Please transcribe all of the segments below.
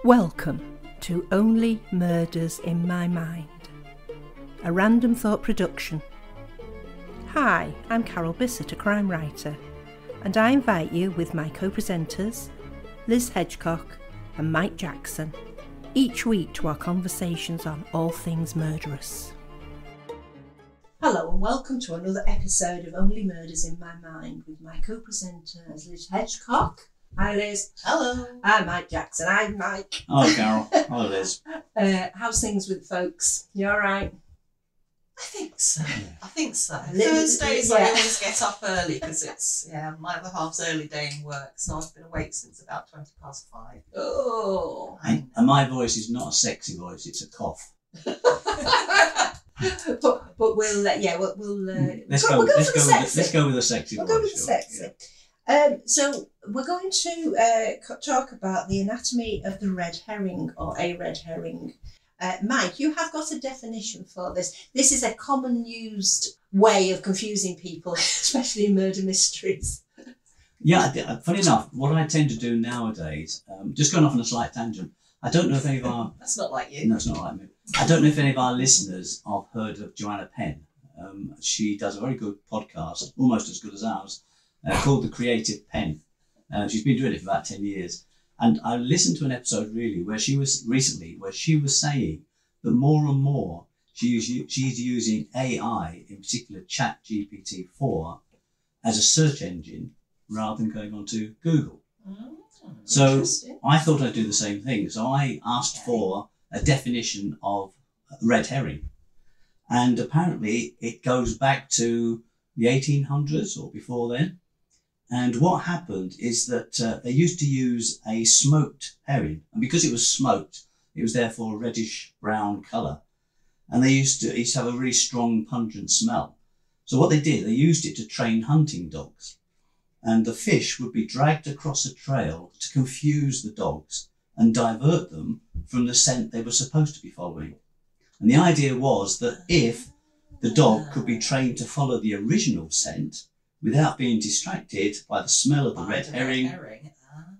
Welcome to Only Murders in My Mind, a Random Thought production. Hi, I'm Carol Bissett, a crime writer, and I invite you with my co-presenters, Liz Hedgecock and Mike Jackson, each week to our conversations on all things murderous. Hello and welcome to another episode of Only Murders in My Mind with my co-presenters, Liz Hedgecock. Hi Liz. Hello. I'm Mike Jackson. I'm Mike. Hello Carol. Hello Liz. How's things with folks? You alright? I think so. Little- Thursdays yeah. I always get up early because it's my other half's early day in work, so I've been awake since about 5:20. Oh. And my voice is not a sexy voice; it's a cough. but we'll let's go with the sexy We'll voice. go with the sexy. Yeah. So we're going to talk about the anatomy of the red herring, or a red herring. Mike, you have got a definition for this. This is a common used way of confusing people, especially in murder mysteries. Yeah, funny enough, what I tend to do nowadays, just going off on a slight tangent, I don't know if any of our... That's not like you. No, it's not like me. I don't know if any of our listeners have heard of Joanna Penn. She does a very good podcast, almost as good as ours, called The Creative Pen. She's been doing it for about 10 years. And I listened to an episode where she was saying that more and more she's using AI, in particular ChatGPT-4, as a search engine rather than going onto Google. So I thought I'd do the same thing. So I asked for a definition of red herring. And apparently it goes back to the 1800s or before then. And what happened is that they used to use a smoked herring. And because it was smoked, it was therefore a reddish-brown colour. And they used to have a really strong, pungent smell. So what they did, they used it to train hunting dogs. And the fish would be dragged across a trail to confuse the dogs and divert them from the scent they were supposed to be following. And the idea was that if the dog could be trained to follow the original scent without being distracted by the smell of the red herring,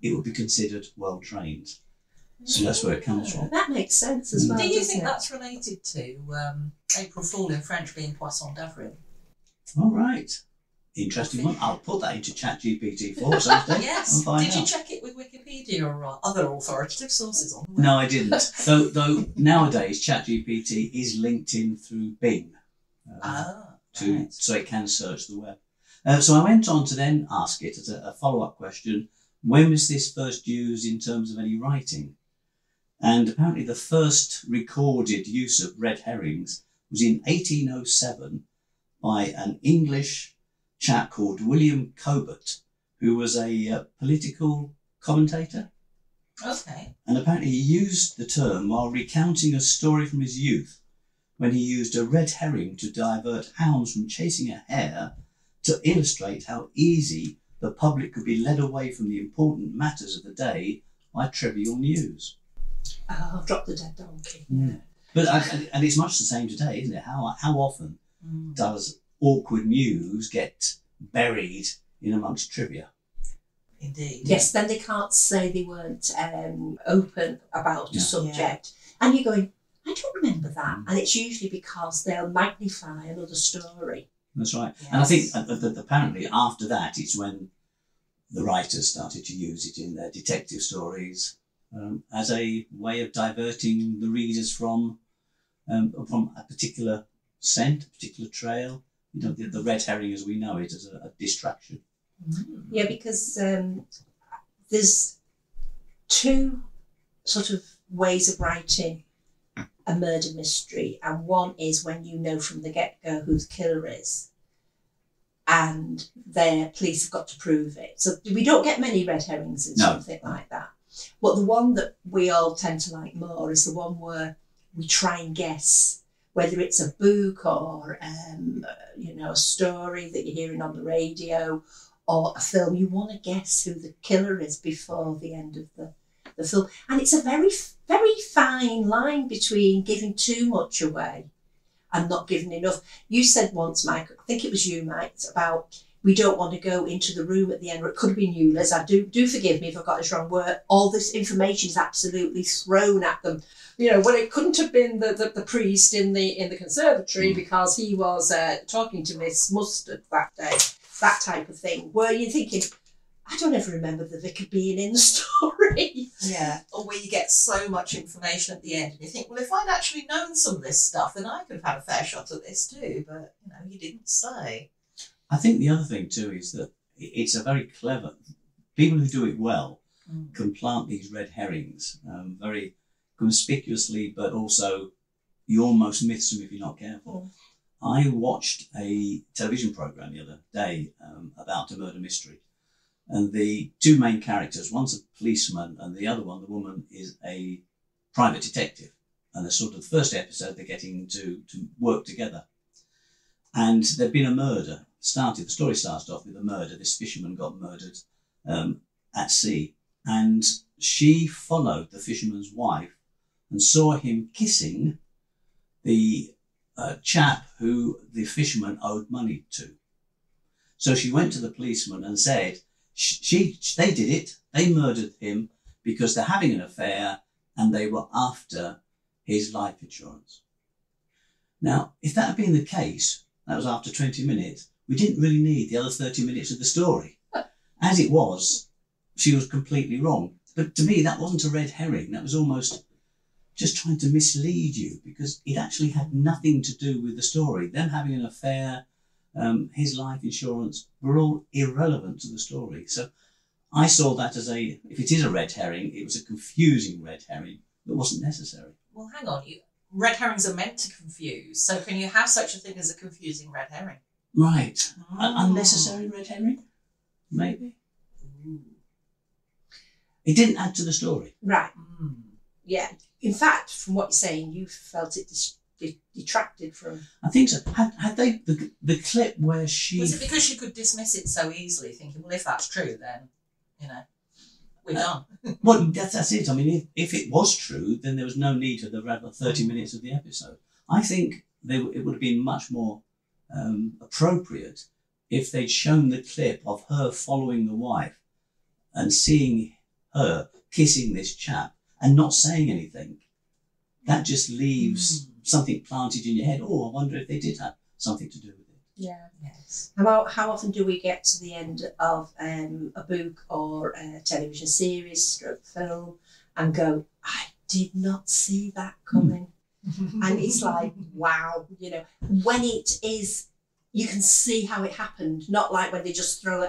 it would be considered well trained. So that's where it comes from. That makes sense as well. Do you doesn't think it? that's related to April Fool in French being Poisson d'avril? All right. Interesting one. I'll put that into ChatGPT-4 someday. Yes. I'll find Did you out. check it with Wikipedia or other authoritative sources on the web? No, I didn't. Though nowadays ChatGPT is linked in through Bing, so it can search the web. So I went on to then ask it as a follow-up question, when was this first used in terms of any writing? And apparently the first recorded use of red herrings was in 1807 by an English chap called William Cobert, who was a political commentator. Okay. And apparently he used the term while recounting a story from his youth, when he used a red herring to divert hounds from chasing a hare, to illustrate how easy the public could be led away from the important matters of the day by trivial news. Oh, drop the dead donkey. Yeah. But and it's much the same today, isn't it? How often does awkward news get buried in amongst trivia? Indeed. Yes, then they can't say they weren't open about the Yeah. subject. And you're going, I don't remember that. And it's usually because they'll magnify another story. That's right. Yes. And I think that apparently after that, it's when the writers started to use it in their detective stories as a way of diverting the readers from a particular scent, a particular trail. You know, the red herring as we know it as a distraction. Yeah, because there's two sort of ways of writing a murder mystery, and one is when you know from the get-go who the killer is, and the police have got to prove it. So we don't get many red herrings in something like that. But the one that we all tend to like more is the one where we try and guess whether it's a book or a story that you're hearing on the radio or a film. You want to guess who the killer is before the end of the film. And it's a very, very fine line between giving too much away and not giving enough. You said once, Mike, I think it was you, Mike, about we don't want to go into the room at the end, or it could have been you, Liz. I do forgive me if I've got this wrong, where all this information is absolutely thrown at them. You know, when it couldn't have been the priest in the conservatory because he was talking to Miss Mustard that day, that type of thing. Where you're thinking, I don't ever remember the vicar being in the story. Yeah, or where you get so much information at the end and you think, well, if I'd actually known some of this stuff, then I could have had a fair shot at this too, but, you know, you didn't say. I think the other thing too is that it's a very clever, people who do it well can plant these red herrings very conspicuously, but also you almost miss them if you're not careful. I watched a television programme the other day about a murder mystery, and the two main characters, one's a policeman and the other one, the woman, is a private detective, and the sort of the first episode they're getting to work together, and there'd been a murder. The story started off with a murder. This fisherman got murdered at sea, and she followed the fisherman's wife and saw him kissing the chap who the fisherman owed money to. So she went to the policeman and said, they did it. They murdered him because they're having an affair and they were after his life insurance. Now, if that had been the case, that was after 20 minutes, we didn't really need the other 30 minutes of the story. As it was, she was completely wrong. But to me, that wasn't a red herring. That was almost just trying to mislead you, because it actually had nothing to do with the story. Them having an affair, his life insurance, were all irrelevant to the story. So I saw that as if it is a red herring, it was a confusing red herring that wasn't necessary. Well, hang on. Red herrings are meant to confuse. So can you have such a thing as a confusing red herring? Right. An unnecessary red herring? Maybe. It didn't add to the story. Right. Yeah. In fact, from what you're saying, you felt it detracted from... I think so. Had they... The clip where she... Was it because she could dismiss it so easily, thinking, well, if that's true, then, you know, we're done. Well, that's it. I mean, if it was true, then there was no need for the 30 minutes of the episode. I think it would have been much more appropriate if they'd shown the clip of her following the wife and seeing her kissing this chap and not saying anything. That just leaves something planted in your head. Oh, I wonder if they did have something to do with it. Yeah. Yes. How often do we get to the end of a book or a television series, stroke film, and go, I did not see that coming. And it's like, wow, you know, when it is, you can see how it happened, not like when they just throw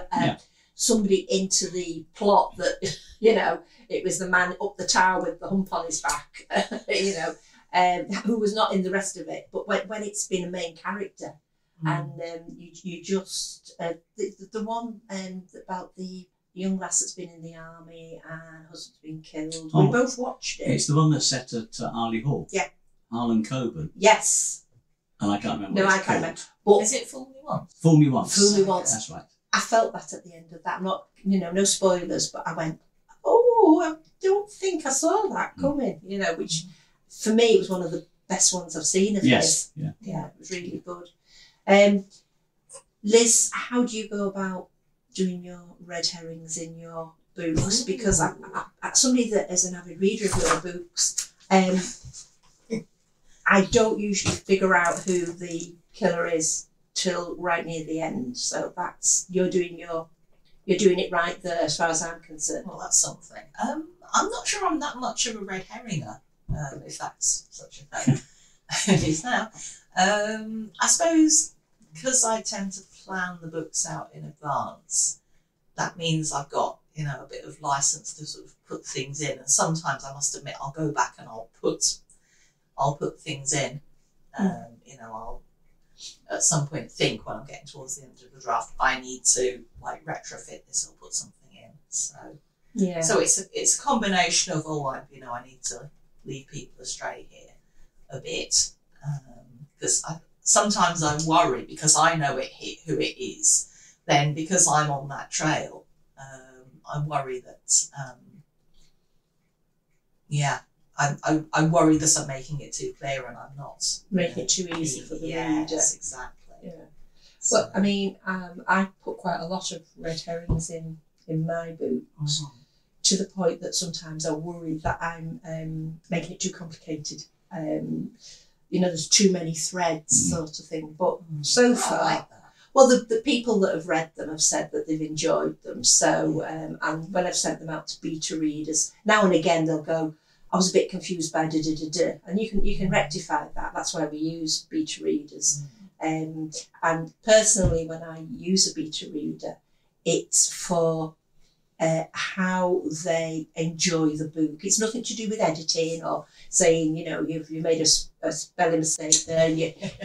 somebody into the plot that, you know, it was the man up the tower with the hump on his back, you know, who was not in the rest of it. But when it's been a main character, and you just, the one about the young lass that's been in the army and her husband's been killed, we both watched it. It's the one that's set at Arley Hall. Yeah. Harlan Coben. Yes. And I can't remember. No, I can't remember. But is it Fool Me Once? Fool Me Once. Fool Me Once. That's right. I felt that at the end of that. I'm not, you know, no spoilers, but I went, oh, I don't think I saw that coming, you know, which for me was one of the best ones I've seen of his. Yeah. Yeah, it was really good. Liz, how do you go about doing your red herrings in your books? Because I'm somebody that is an avid reader of your books, I don't usually figure out who the killer is till right near the end. So that's you're doing it right there as far as I'm concerned. Well, that's something. I'm not sure I'm that much of a red herringer, if that's such a thing. It is now. I suppose because I tend to plan the books out in advance, that means I've got, you know, a bit of license to sort of put things in. And sometimes I must admit I'll go back and I'll put things in. You know, I'll at some point think when I'm getting towards the end of the draft, I need to like retrofit this or put something in. So yeah. So it's a combination of I need to lead people astray here a bit, because sometimes I worry because I know who it is. Then because I'm on that trail, I worry that I worry that I'm making it too clear and I'm not making it too easy for the reader. Yes, exactly. Yeah. So, Well, I mean, I put quite a lot of red herrings in my books, to the point that sometimes I worry that I'm making it too complicated. There's too many threads, sort of thing. But so far, I like that. well, the people that have read them have said that they've enjoyed them. So, and when I've sent them out to beta readers, now and again they'll go, I was a bit confused by da-da-da-da. And you can rectify that. That's why we use beta readers. And personally, when I use a beta reader, it's for how they enjoy the book. It's nothing to do with editing or saying, you've made a spelling mistake there and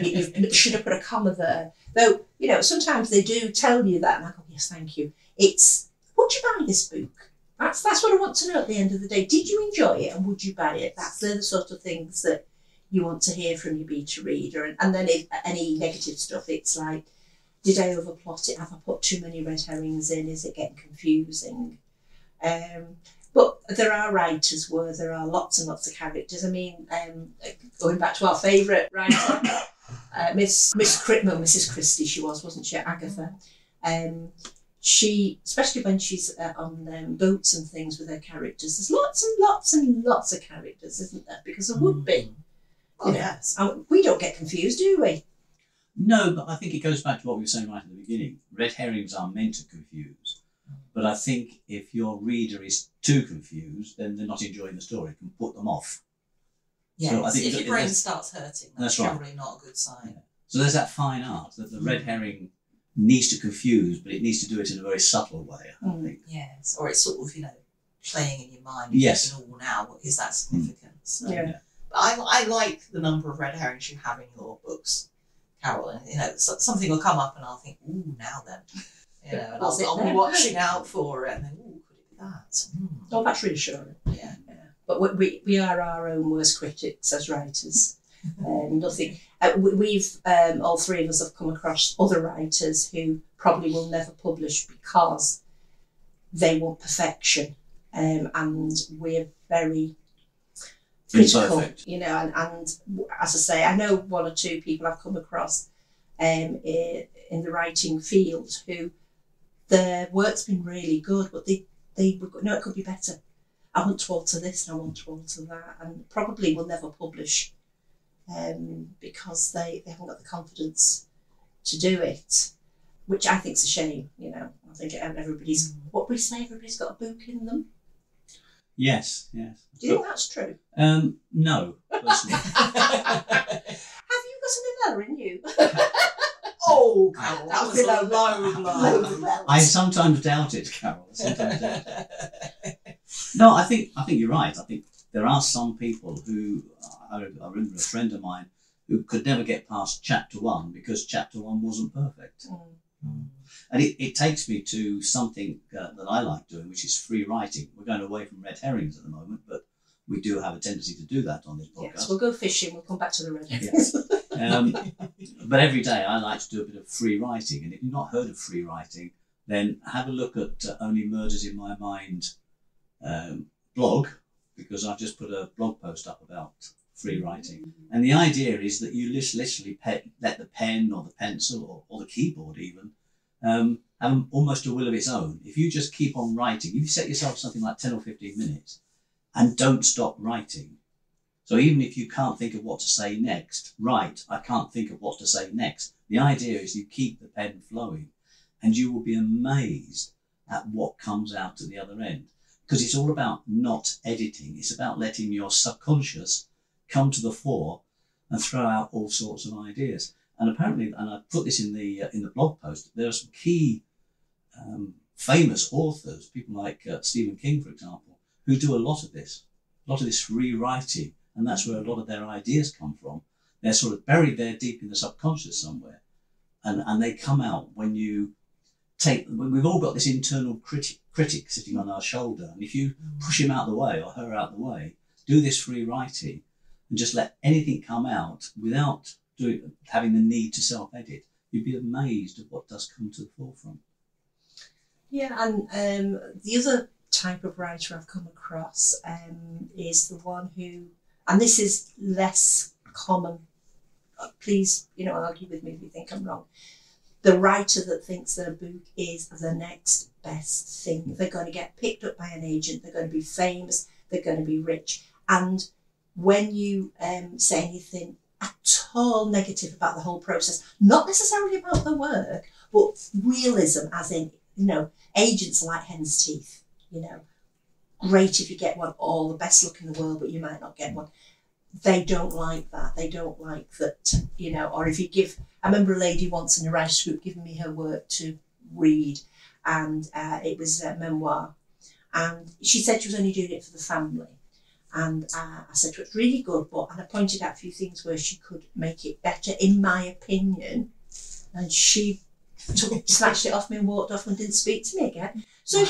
you should have put a comma there. Though, sometimes they do tell you that and I go, yes, thank you. It's, would you buy this book? That's what I want to know at the end of the day. Did you enjoy it and would you buy it? They're the sort of things that you want to hear from your beta reader. And then if any negative stuff, it's like, did I overplot it? Have I put too many red herrings in? Is it getting confusing? But there are writers where there are lots and lots of characters. I mean, going back to our favourite writer, Mrs. Christie, she wasn't she? Agatha. She, especially when she's on boats and things with her characters, there's lots and lots and lots of characters, isn't there? Because there would be. Yes. We don't get confused, do we? No, but I think it goes back to what we were saying right at the beginning. Red herrings are meant to confuse. But I think if your reader is too confused, then they're not enjoying the story. It can put them off. Yes, So I think if your brain starts hurting, that's right. generally not a good sign. Yeah. So there's that fine art that the red herring needs to confuse, but it needs to do it in a very subtle way, I think. Yes, or it's sort of, playing in your mind. Yes. Thinking, now, what is that significance? Yeah. But I like the number of red herrings you have in your books, Carol. And, something will come up and I'll think, ooh, now then. And I'll be watching out for it and then, ooh, could it be that? Oh, that's reassuring. Yeah. But we are our own worst critics as writers. Nothing. We've all three of us have come across other writers who probably will never publish because they want perfection, and we're very critical. Imperfect. And as I say, I know one or two people I've come across in the writing field who their work's been really good, but they no, it could be better. I want to alter this and I want to alter that, and probably will never publish because they haven't got the confidence to do it, which I think's a shame. I think everybody's what we say. Everybody's got a book in them. Yes. Do you think that's true? No, personally. Have you got an Novella in you? Oh, Carol, that was a low blow. I sometimes doubt it, Carol. No, I think you're right. I think there are some people who, I remember a friend of mine who could never get past chapter 1 because chapter 1 wasn't perfect. And it takes me to something that I like doing, which is free writing. We're going away from red herrings at the moment, but we do have a tendency to do that on this podcast. Yes, we'll go fishing. We'll come back to the red herrings. But every day I like to do a bit of free writing. And if you've not heard of free writing, then have a look at Only Murders in My Mind blog, because I've just put a blog post up about free writing. And the idea is that you literally let the pen or the pencil or the keyboard even have almost a will of its own. If you just keep on writing, if you set yourself something like 10 or 15 minutes and don't stop writing. So even if you can't think of what to say next, write, I can't think of what to say next. The idea is you keep the pen flowing and you will be amazed at what comes out at the other end. Because it's all about not editing. It's about letting your subconscious come to the fore and throw out all sorts of ideas. And apparently, and I put this in the blog post, there are some key famous authors, people like Stephen King, for example, who do a lot of this free writing. And that's where a lot of their ideas come from. They're sort of buried there deep in the subconscious somewhere. And they come out when we've all got this internal critic sitting on our shoulder. And if you push him out the way or her out the way, do this free writing and just let anything come out without having the need to self-edit, you'd be amazed at what does come to the forefront. Yeah, and the other type of writer I've come across is the one who, and this is less common, please argue with me if you think I'm wrong, the writer that thinks their book is the next best thing. They're going to get picked up by an agent, they're going to be famous, they're going to be rich. And when you say anything at all negative about the whole process, not necessarily about the work, but realism, as in, agents are like hen's teeth, great if you get one, all the best luck in the world, but you might not get one. They don't like that. They don't like that, or if you give, I remember a lady once in a writer's group giving me her work to read, and it was a memoir, and she said she was only doing it for the family. And I said to her, it's really good, and I pointed out a few things where she could make it better, in my opinion. And she snatched it off me and walked off and didn't speak to me again. So,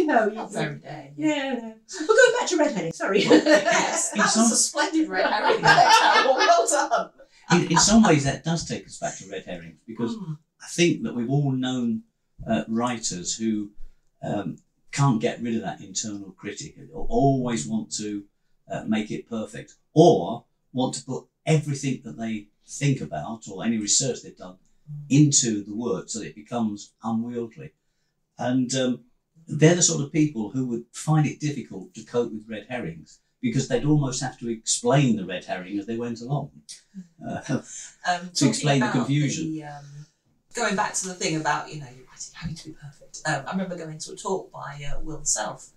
Not very day. Yeah, no. We're going back to Red Herring, sorry. Yes, that was a splendid Red Herring there, Carol. Well done. In some ways, that does take us back to Red Herrings, because I think that we've all known writers who can't get rid of that internal critic, or always want to make it perfect, or want to put everything that they think about or any research they've done into the work so that it becomes unwieldy. And they're the sort of people who would find it difficult to cope with red herrings, because they'd almost have to explain the red herring as they went along to explain the confusion. Going back to the thing about, your writing having to be perfect. I remember going to a talk by Will Self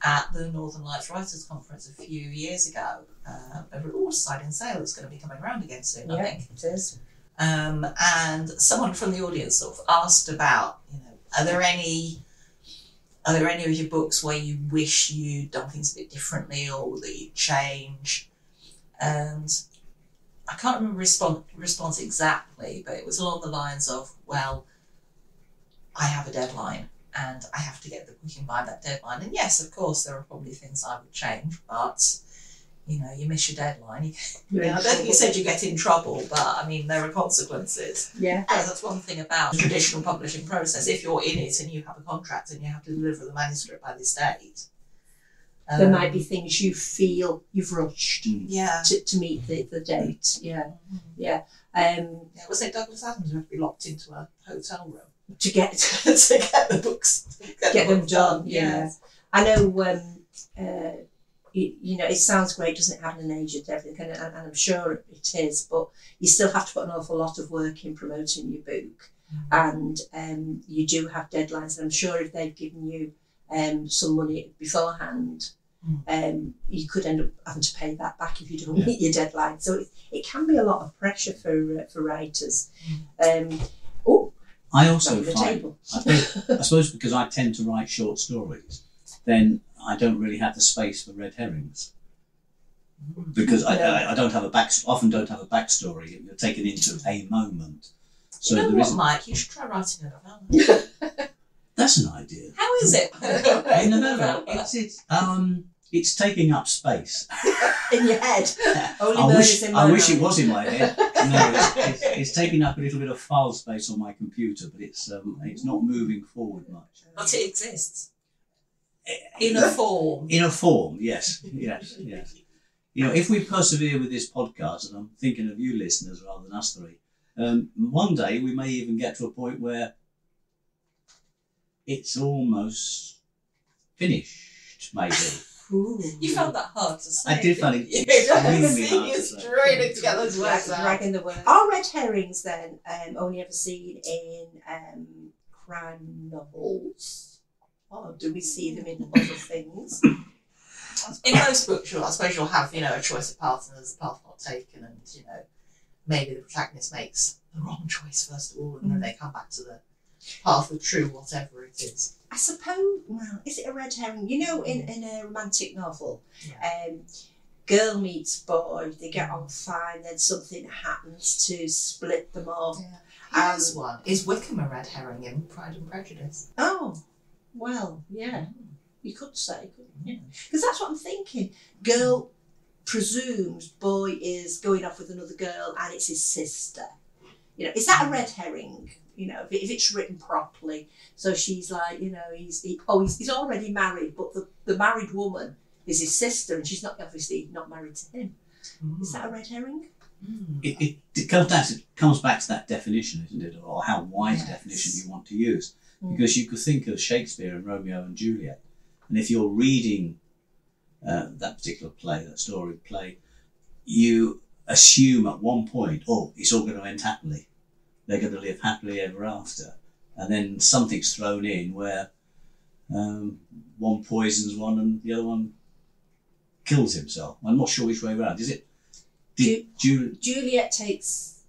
at the Northern Lights Writers' Conference a few years ago over at Waterside in Sale. It's going to be coming around again soon, I think. It is. And someone from the audience sort of asked about, are there any of your books where you wish you'd done things a bit differently or that you'd change? And I can't remember response exactly, but it was along the lines of, well, I have a deadline and I have to get the book in by that deadline. And yes, of course, there are probably things I would change, but you miss your deadline. I don't think you said you get in trouble, but there are consequences. Yeah. And that's one thing about the traditional publishing process. If you're in it and you have a contract and you have to deliver the manuscript by this date, there might be things you feel you've rushed yeah, to meet the date. Yeah. Yeah. Was it Douglas Adams who had to be locked into a hotel room To get to get the books, get them done. Yeah. I know. It sounds great, doesn't it, having an agent, everything, and I'm sure it is, but you still have to put an awful lot of work in promoting your book, and you do have deadlines, and I'm sure if they've given you some money beforehand, you could end up having to pay that back if you don't meet your deadline. So it can be a lot of pressure for writers. I also find, I suppose because I tend to write short stories, then I don't really have the space for red herrings, because I don't have often don't have a backstory. You're taken into a moment. So you know there what, isn't. Mike? You should try writing a novella. That's an idea. How is it? A novella. It's taking up space in your head. I wish it was in my head. No, it's taking up a little bit of file space on my computer, but it's not moving forward much. But it exists. In a form. In a form, yes. If we persevere with this podcast, and I'm thinking of you listeners rather than us three, one day we may even get to a point where it's almost finished, maybe. Ooh. You found that hard to say. I did find it extremely hard to say. Stringing together those words out. Dragging the word. Are red herrings then only ever seen in crime novels? Or do we see them in other things? In most books, I suppose you'll have, a choice of path, and there's a path not taken, and, maybe the protagonist makes the wrong choice first of all, and then they come back to the path of true whatever it is. I suppose, well, is it a red herring? In a romantic novel, girl meets boy, they get on fine, then something happens to split them off. Yeah. Here's one. Is Wickham a red herring in Pride and Prejudice? Oh, well, yeah. You could say, couldn't you? Because that's what I'm thinking. Girl presumes boy is going off with another girl and it's his sister. Is that a red herring? If it's written properly. So she's like, he's already married, but the married woman is his sister, and she's obviously not married to him. Is that a red herring? it comes back to that definition, isn't it, or how wide a definition you want to use. Because you could think of Shakespeare and Romeo and Juliet, and if you're reading that particular play, that story play, you assume at one point, oh, it's all going to end happily. They're going to live happily ever after. And then something's thrown in where one poisons one and the other one kills himself. I'm not sure which way around. Is it? Juliet takes...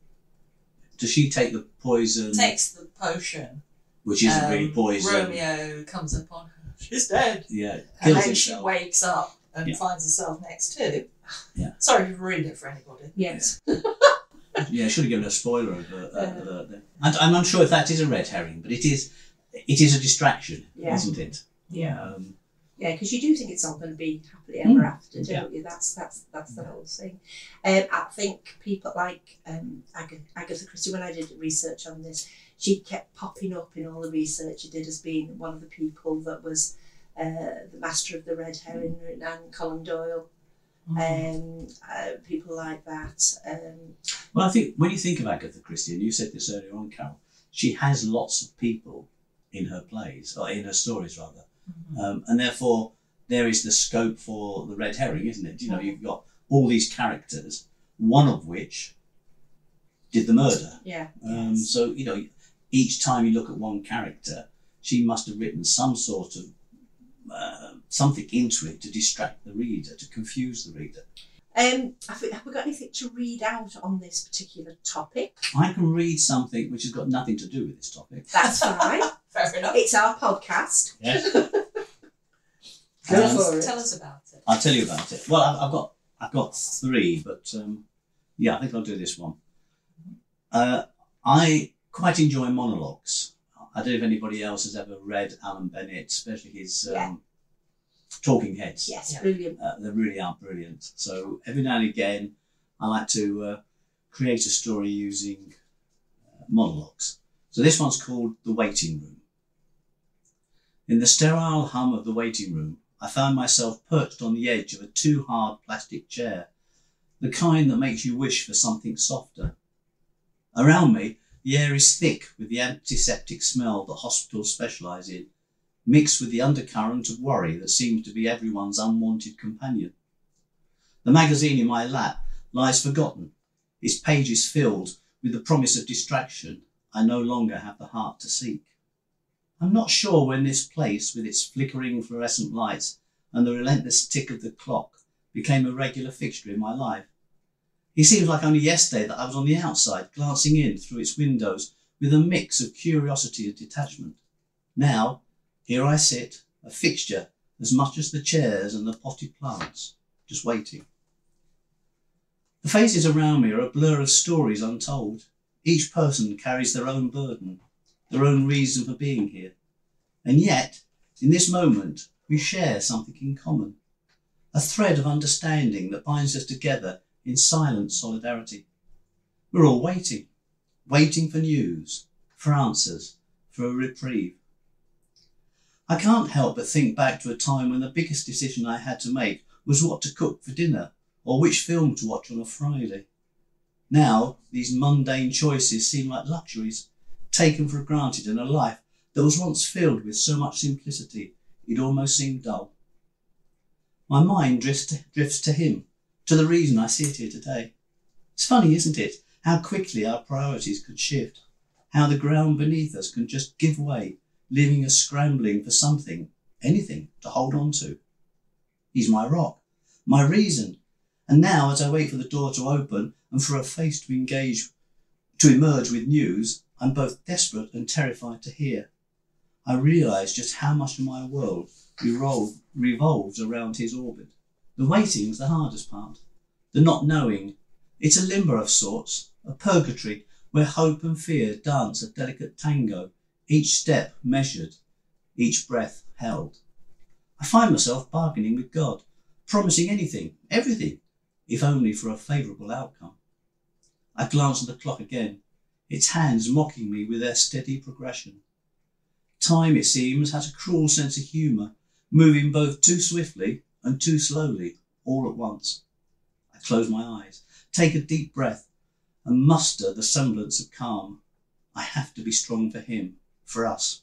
Does she take the poison? Takes the potion. Which isn't really poison. Romeo comes upon her. She's dead. Yeah. And Kills then she himself. wakes up and finds herself next to. Yeah. Sorry to ruin it for anybody. Yes. Yeah, I should have given a spoiler alert there. I'm unsure if that is a red herring, but it is a distraction, isn't it? Yeah. Yeah, because you do think it's all going to be happily ever after, don't you? That's the whole thing. I think people like Agatha Christie, when I did research on this, she kept popping up in all the research she did as being one of the people that was the master of the red herring, and Conan Doyle. People like that. Well, I think when you think of Agatha Christie, and you said this earlier on, Carol, she has lots of people in her plays, or in her stories rather, and therefore there is the scope for the red herring, isn't it? You know, you've got all these characters, one of which did the murder. Yeah. So you know, each time you look at one character, she must have written some sort of something into it to distract the reader, to confuse the reader. Have we got anything to read out on this particular topic? I can read something which has got nothing to do with this topic. That's fine. Fair enough. It's our podcast. Yes. Go for it. Tell us about it. I'll tell you about it. Well, I've got three, but yeah, I think I'll do this one. I quite enjoy monologues. I don't know if anybody else has ever read Alan Bennett, especially his Talking Heads. Yes, brilliant. They really are brilliant. So every now and again, I like to create a story using monologues. So this one's called The Waiting Room. In the sterile hum of the waiting room, I found myself perched on the edge of a too hard plastic chair, the kind that makes you wish for something softer. Around me, the air is thick with the antiseptic smell that hospitals specialise in, mixed with the undercurrent of worry that seems to be everyone's unwanted companion. The magazine in my lap lies forgotten, its pages filled with the promise of distraction I no longer have the heart to seek. I'm not sure when this place, with its flickering fluorescent lights and the relentless tick of the clock, became a regular fixture in my life. It seems like only yesterday that I was on the outside, glancing in through its windows with a mix of curiosity and detachment. Now, here I sit, a fixture as much as the chairs and the potted plants, just waiting. The faces around me are a blur of stories untold. Each person carries their own burden, their own reason for being here. And yet, in this moment, we share something in common, a thread of understanding that binds us together in silent solidarity. We're all waiting for news, for answers, for a reprieve. I can't help but think back to a time when the biggest decision I had to make was what to cook for dinner or which film to watch on a Friday. Now, these mundane choices seem like luxuries, taken for granted in a life that was once filled with so much simplicity it almost seemed dull. My mind drifts to him, to the reason I sit here today. It's funny, isn't it, how quickly our priorities could shift, how the ground beneath us can just give way, leaving us scrambling for something, anything, to hold on to. He's my rock, my reason, and now as I wait for the door to open and for a face to emerge with news, I'm both desperate and terrified to hear. I realise just how much of my world revolves around his orbit. The waiting's the hardest part. The not knowing. It's a limbo of sorts, a purgatory where hope and fear dance a delicate tango, each step measured, each breath held. I find myself bargaining with God, promising anything, everything, if only for a favourable outcome. I glance at the clock again, its hands mocking me with their steady progression. Time, it seems, has a cruel sense of humour, moving both too swiftly and too slowly, all at once. I close my eyes, take a deep breath and muster the semblance of calm. I have to be strong for him, for us.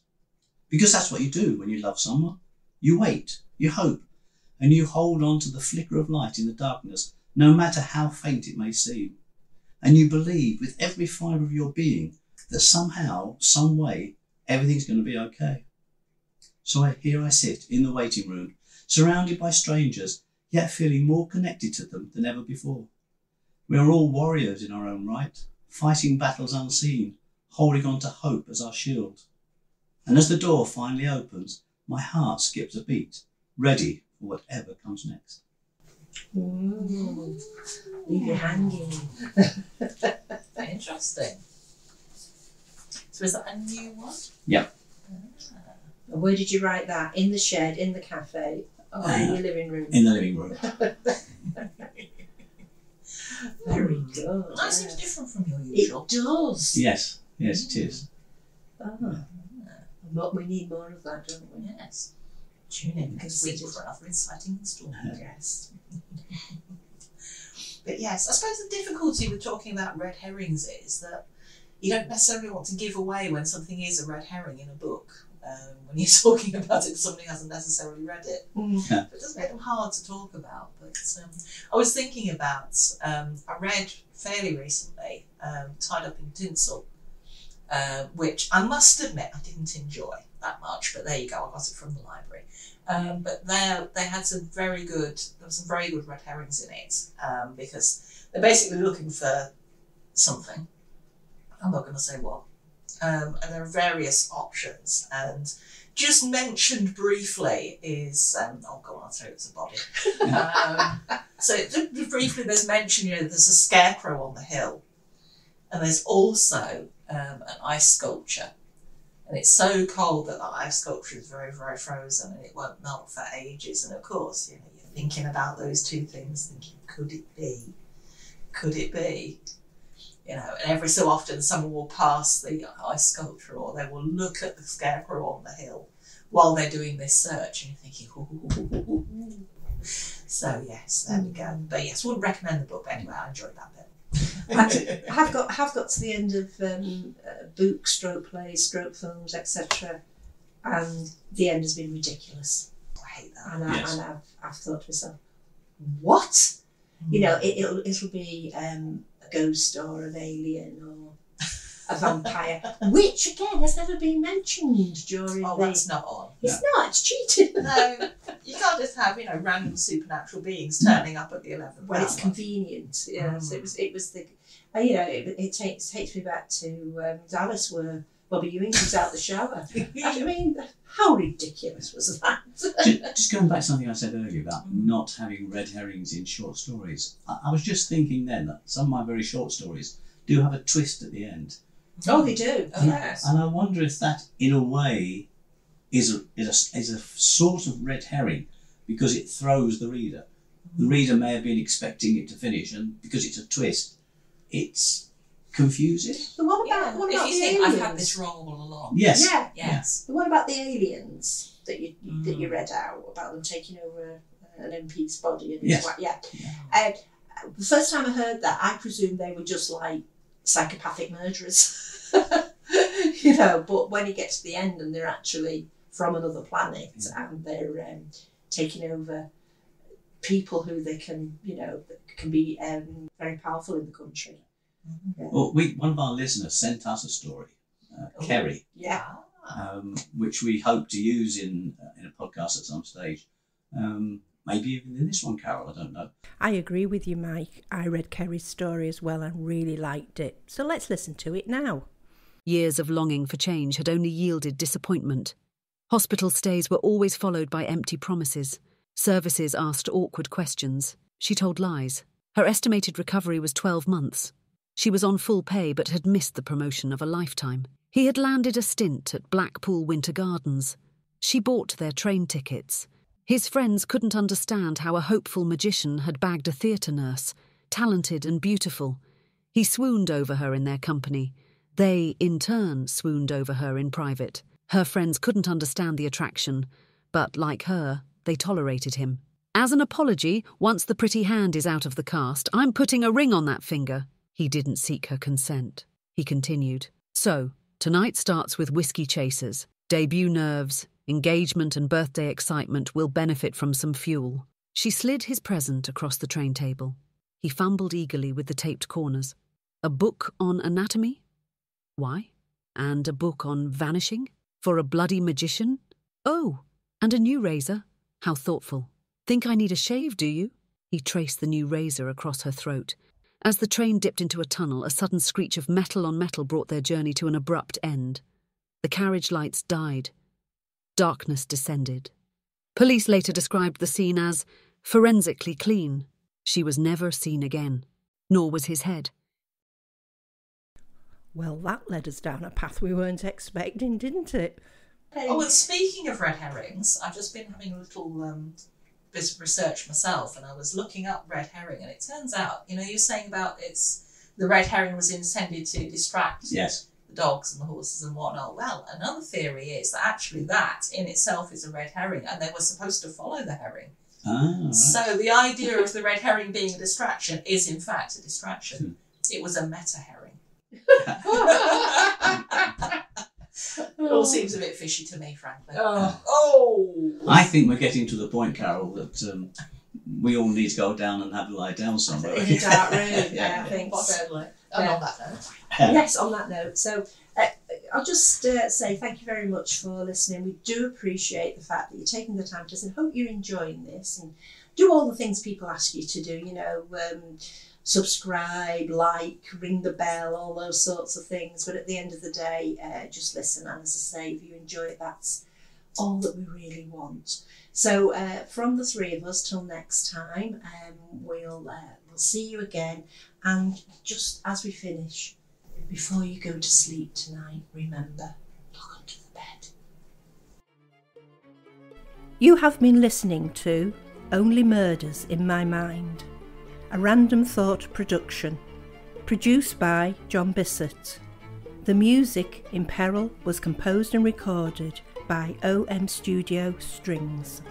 Because that's what you do when you love someone. You wait, you hope, and you hold on to the flicker of light in the darkness, no matter how faint it may seem. And you believe with every fibre of your being that somehow, some way, everything's going to be okay. So here I sit in the waiting room, surrounded by strangers, yet feeling more connected to them than ever before. We are all warriors in our own right, fighting battles unseen, holding on to hope as our shield. And as the door finally opens, my heart skips a beat, ready for whatever comes next. Ooh, leave you hanging. Interesting. So is that a new one? Yep. And where did you write that? In the shed, in the cafe, or in your living room? In the living room. Very good. That seems different from your usual. It does. Yes, it is. Oh. But we need more of that, don't we? Yes. Tune in next week for another exciting story. Yes. But yes, I suppose the difficulty with talking about red herrings is that you don't necessarily want to give away when something is a red herring in a book. When you're talking about it to somebody who hasn't necessarily read it. Yeah. It does make them hard to talk about. But I was thinking about, I read fairly recently, Tied Up in Tinsel, which I must admit I didn't enjoy that much, but there you go, I got it from the library. But they had there were some very good red herrings in it, because they're basically looking for something. I'm not going to say what. And there are various options, and just mentioned briefly is oh, go on, I'll tell you it's a body. So just briefly, there's mention, there's a scarecrow on the hill, and there's also an ice sculpture, and it's so cold that ice sculpture is very, very frozen, and it won't melt for ages. And of course, you're thinking about those two things, thinking, could it be? Could it be? And every so often someone will pass the ice sculpture, or they will look at the scarecrow on the hill while they're doing this search, and you're thinking, ooh. So yes, there we go. But yes, wouldn't recommend the book, but anyway, I enjoyed that bit. I have got to the end of books, stroke plays, stroke films, etc., and the end has been ridiculous. I hate that. And I've thought to myself, what? It'll be a ghost or an alien or a vampire, which again has never been mentioned during that's not on. It's not. It's cheating. No, you can't just have random supernatural beings turning up at the 11th. Well, it's convenient. Yes, it was the. It takes me back to Dallas, where Bobby Ewing comes out the shower. I mean, how ridiculous was that? Just going back to something I said earlier about not having red herrings in short stories. I was just thinking then that some of my very short stories do have a twist at the end. Oh, they do. Oh, yes. And I wonder if that, in a way, is a sort of red herring because it throws the reader. The reader may have been expecting it to finish, and because it's a twist, it's confusing. The one about the aliens? I've had this wrong all along. Yes. Yeah. Yes. The one about the aliens that you read out about them taking over an MP's body and yes. The first time I heard that, I presumed they were just like psychopathic murderers. But when you get to the end and they're actually from another planet and they're taking over people who they can be very powerful in the country. Yeah. Well, one of our listeners sent us a story, Kerry, which we hope to use in a podcast at some stage. Maybe even in this one, Carol, I don't know. I agree with you, Mike. I read Kerry's story as well and really liked it. So let's listen to it now. Years of longing for change had only yielded disappointment. Hospital stays were always followed by empty promises. Services asked awkward questions. She told lies. Her estimated recovery was 12 months. She was on full pay but had missed the promotion of a lifetime. He had landed a stint at Blackpool Winter Gardens. She bought their train tickets. His friends couldn't understand how a hopeful magician had bagged a theatre nurse, talented and beautiful. He swooned over her in their company. They, in turn, swooned over her in private. Her friends couldn't understand the attraction, but, like her, they tolerated him. As an apology, once the pretty hand is out of the cast, I'm putting a ring on that finger. He didn't seek her consent. He continued. So, tonight starts with whiskey chasers. Debut nerves, engagement and birthday excitement will benefit from some fuel. She slid his present across the train table. He fumbled eagerly with the taped corners. A book on anatomy? Why? And a book on vanishing? For a bloody magician? Oh, and a new razor? How thoughtful. Think I need a shave, do you? He traced the new razor across her throat. As the train dipped into a tunnel, a sudden screech of metal on metal brought their journey to an abrupt end. The carriage lights died. Darkness descended. Police later described the scene as forensically clean. She was never seen again, nor was his head. Well, that led us down a path we weren't expecting, didn't it? Oh, and speaking of red herrings, I've just been having a little bit of research myself, and I was looking up red herring, and it turns out, you're saying about the red herring was intended to distract Yes. the dogs and the horses and whatnot. Well, another theory is that actually that in itself is a red herring, and they were supposed to follow the herring. Ah, right. So the idea of the red herring being a distraction is in fact a distraction. It was a meta herring. It all seems a bit fishy to me, frankly. Oh! I think we're getting to the point, Carol, that we all need to go down and have a lie down somewhere. In a dark room, Yeah. I think. Possibly. Yeah. And on that note. Yes, on that note. So I'll just say thank you very much for listening. We do appreciate the fact that you're taking the time to listen. Hope you're enjoying this and do all the things people ask you to do, subscribe, like, ring the bell, all those sorts of things. But at the end of the day, just listen. And as I say, if you enjoy it, that's all that we really want. So from the three of us till next time, we'll see you again. And just as we finish, before you go to sleep tonight, remember, look under the bed. You have been listening to Only Murders in My Mind, a Random Thought production, produced by John Bissett. The music in Peril was composed and recorded by OM Studio Strings.